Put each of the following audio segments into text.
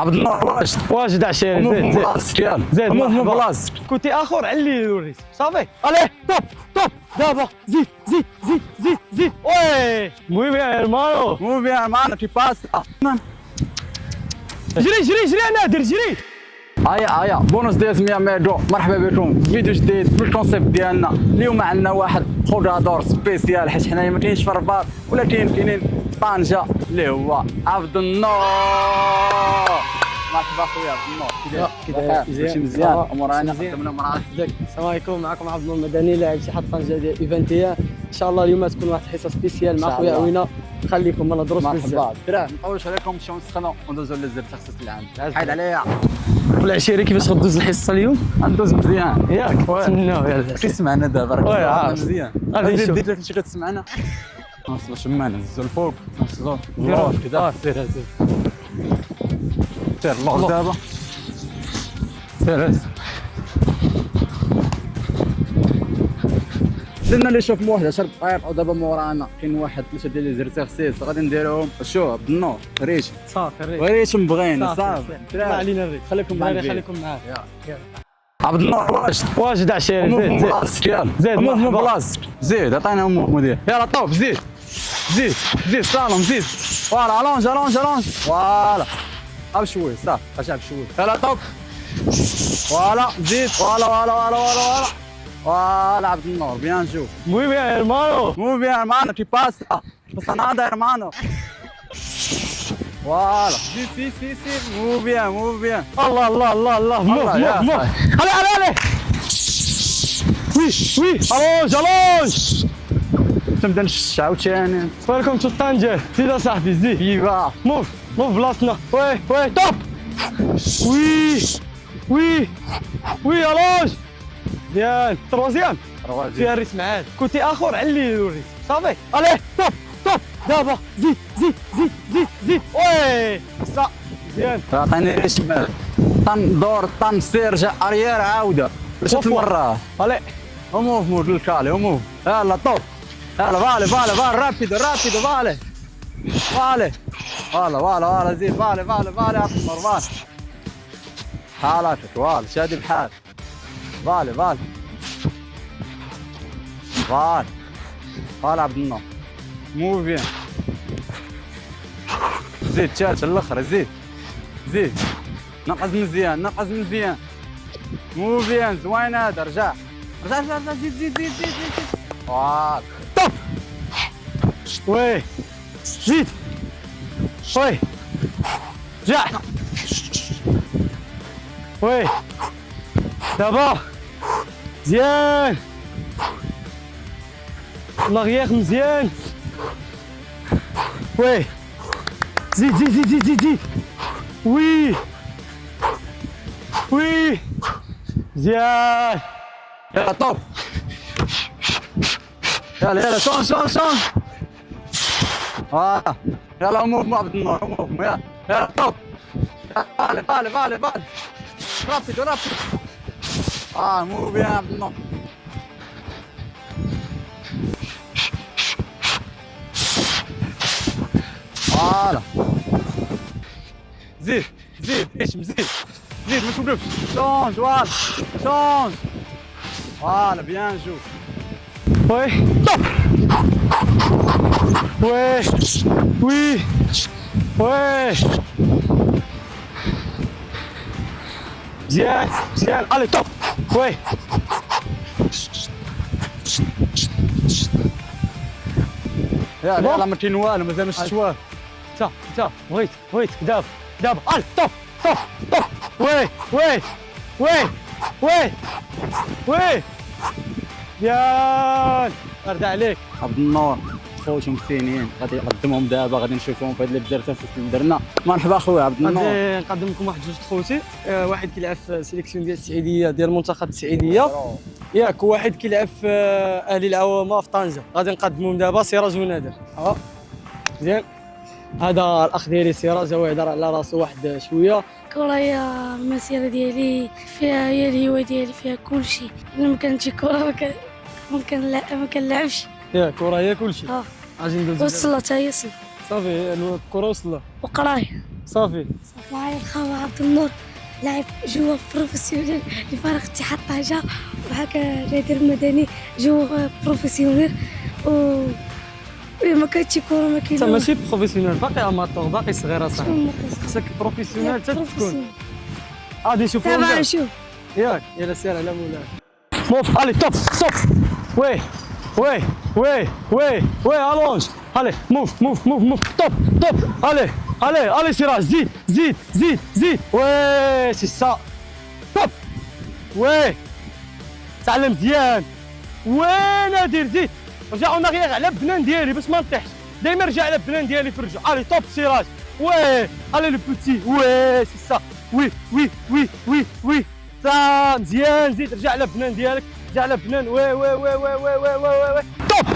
عبد النور واجد عشيري. زيد زيد من بلاصتك. كنتي اخر علي الوريس صافي. اليه توب دابا زيد زيد زيد زيد زيد. وي موي بيان هيرمانو مو بيان معنا كي باس. جري يا نادر جري. هيا بونص ديال 100 ميجا. مرحبا بكم فيديو جديد بالكونسيبت ديالنا. اليوم عندنا واحد خضادور سبيسيال حيت حنايا ما كاينش في الرباط ولكن كاينين طنجة اللي هو عبد النور. مرحبا خويا عبد النور. كيفاش مزيان امورنا قدمنا مرات. السلام عليكم. معكم عبد النور المدني لاعب اتحاد طنجة ديال ايفنتيا. ان شاء الله اليوم تكون واحد الحصه سبيسيال مع خويا عوينه. خليكم ما نهضروش بزاف. مرحبا دراري ما نطولش عليكم نمشيو نسخنوا وندوزو للزر تخصص العام. حيد عليا والعشيري كيفاش غدوز الحصه اليوم؟ غندوز مزيان ياك نتمناو يلاه كيسمعنا دابا راه مزيان. غادي نشوف. دير لك شي كتسمعنا نوصلوا شما نهزوا الفوق نوصلوا نديرو كذا. سير سير اللور دابا سير. درنا اللي شوف واحد 10 دقائق ودابا مورانا كاين واحد 3 ديال لي زيرتيغسيس غادي نديروهم. شوف عبد النور ريش صافي ريش مبغينا صافي. ما علينا الريت. خليكم معايا خليكم معاه. عبد النور واجد عشيري. زيد من بلاصتك. زيد عطينا مدير. يلا طوب زيد سالم زيد. فوالا الونج فوالا بشوي صافي خشاب شوي. يلا طوب فوالا زيد فوالا عبد النور بيان جو. موي بيان هيرمانو مو بيان معنا كي باس بس انا هيرمانو. فوالا سي مو بيان. الله موف علي وي الونج تبدا نشش عاوتاني. ويلكم تو طنجة. زيد اصاحبي زيد. ايوا موف بلاصتنا. وي توب. وي الونج مزيان. تروازيام فيها الريس معاه. كنتي اخر علي الوريس صافي. اليه توب دابا زيد وي اسرع مزيان. عطيني ريش شمال طندور طنسير جا اريير عاوده شوف المره. اليه موف للكالي موف. يلا طوب يلا فالي رابيدو فالي فوالا زيد فالي عبد النور فالي حالاتك فالي شادي بحال فالي عبد النور مو بيان. زيد تشات الاخر زيد نقص مزيان مو بيان زوين هذا. رجع زيد فوالا توب. وي زيد وي رجع وي دابا مزيان. لاغيير مزيان. وي زيد وي مزيان. يلا طوب يلا شون يلا موف عبد النور موف يلا طوب فالي رابيدو مو بيان عبد النور. فوالا زيد ايش مزيد ما توقفش. شونج فوالا بيان جو. وي توب وي مزيان الي توب وي يلا ما كاين والو مازال ما شفتش والو. انت بغيت دابا الي توب وي يان ارد عليك. عبد النور خوتهم مسينين غادي نقدمهم دابا غادي نشوفهم في هاد الدرسات اللي درنا. مرحبا خويا عبد النور. غادي نقدم لكم واحد جوج خوتي. واحد كيلعب في السيليكسيون ديال السعيديه ديال المنتخب السعيديه ياك. وواحد كيلعب في اهلي العوامه في طنجه. غادي نقدمهم دابا سراج ونادر. مزيان. هذا الاخ ديالي سراج هو يهضر على راسو واحد شويه. الكرة هي المسيرة ديالي فيها، هي الهواية ديالي فيها كلشي. إلا ما كانتش الكرة ما كنلعبش. الكرة هي كلشي. اه اجي ندوزو والصلاة حتى هي صلاة صافي الكرة وصلنا. وقراية. صافي. معايا الخاوة عبد النور لاعب جوا بروفيسيونيل لفريق اتحاد طنجة، وهكا نادر مدني جوا بروفيسيونيل و ما كاينش كورة ما انت كاين ماشي بروفيسيونيل، باقي اماتور، باقي صغير اصاحبي. خصك بروفيسيونيل حتى تكون. غادي نشوفوا دابا نشوف ياك يلا سير على مولاك. موف الي توب توب. وي وي وي وي وي الونج. الي موف موف موف موف توب توب. الي الي الي سراج زيد زيد زيد زيد. وي سي سا توب. وي تعلم مزيان. وي نادر زيد. رجع اون اغيير على البنان ديالي باش ما نطيحش، دايما رجع على البنان ديالي في الرجوع. الي توب سراج. وي الي لو بوتي. وي سي سا. وي وي وي وي وي سا مزيان. زيد رجع على البنان ديالك، رجع على البنان. وي وي وي وي وي وي وي وي توب.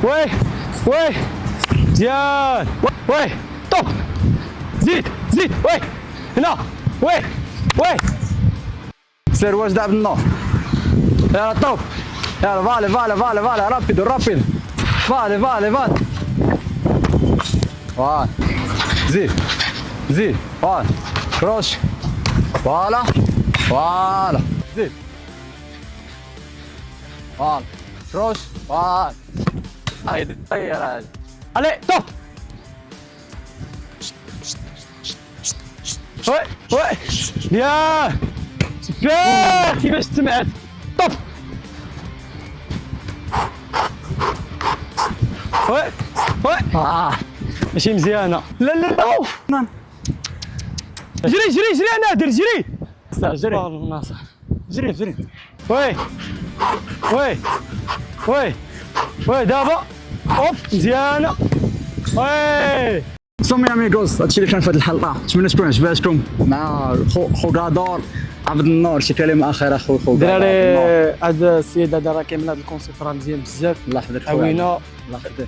وي وي مزيان. وي توب. زيد زيد. وي هنا. وي وي سير واجد عبد النور. يلا توب. يلا فالي فالي فالي فالي رابيدو رابيدو. فالي فالي فالي. فوالا. زيد زيد. فوالا. كروش. فوالا. فوالا. زيد. فوالا. كروش. فوالا. هايدي طير هذا. الي توب. وي وي ياه سبير كيفاش سمعت. طب وي وي ماشي مزيانه. لا لا لا اوف. جري جري جري يا نادر جري. جري الناصر جري جري. وي وي وي وي دابا اوب مزيانه. وي سومي اميغوس، هادشي اللي كان في هاد الحلقه، نتمنى تكون عجباتكم مع خوغادور عبد النور. شي كلمه اخيره اخوي خوغادور. دراري هذا السيد هذا راه كيعمل هذا الكونسيبت راه مزيان بزاف. الله يحفظك عوينا الله يحفظك.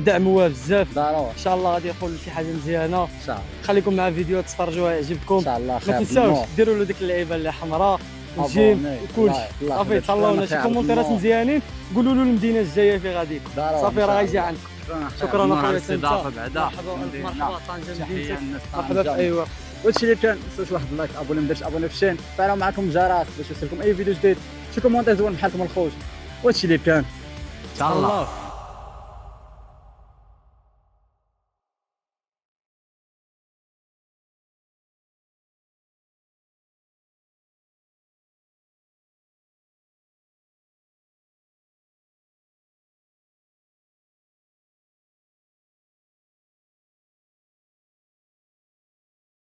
دعموها بزاف. ضروري ان شاء الله غادي يقول شي حاجه مزيانه. ان شاء الله خليكم مع الفيديو تفرجوا يعجبكم. ان شاء الله. ما خير تنساوش بالنور. ديروا له ديك اللعيبه اللي حمراء والجيم أبوني. وكلشي. الله صافي يحفظك. تهلاو لنا خير شي كومونتيرات بالنور. مزيانين، قولوا له المدينه الجايه فين غادي يكون. ضروري. صافي إن راه شاء غيجي الله. عندكم. خير شكرا بالنور على اخويا الاستضافه تنسى. بعدا. مرحبا ألف مرحبا طنجة تحيه مدينتك. للناس مرحبا في اي وقت. وهادشي اللي كان، متنساوش واحد اللايك، ابوني ما درتش ابوني في الشين، فعلوا معكم الجرس باش يوصلكم اي فيديو جديد، شي كومونتير زوين بحالكم الخوت. وهادشي اللي كان ان شاء الله.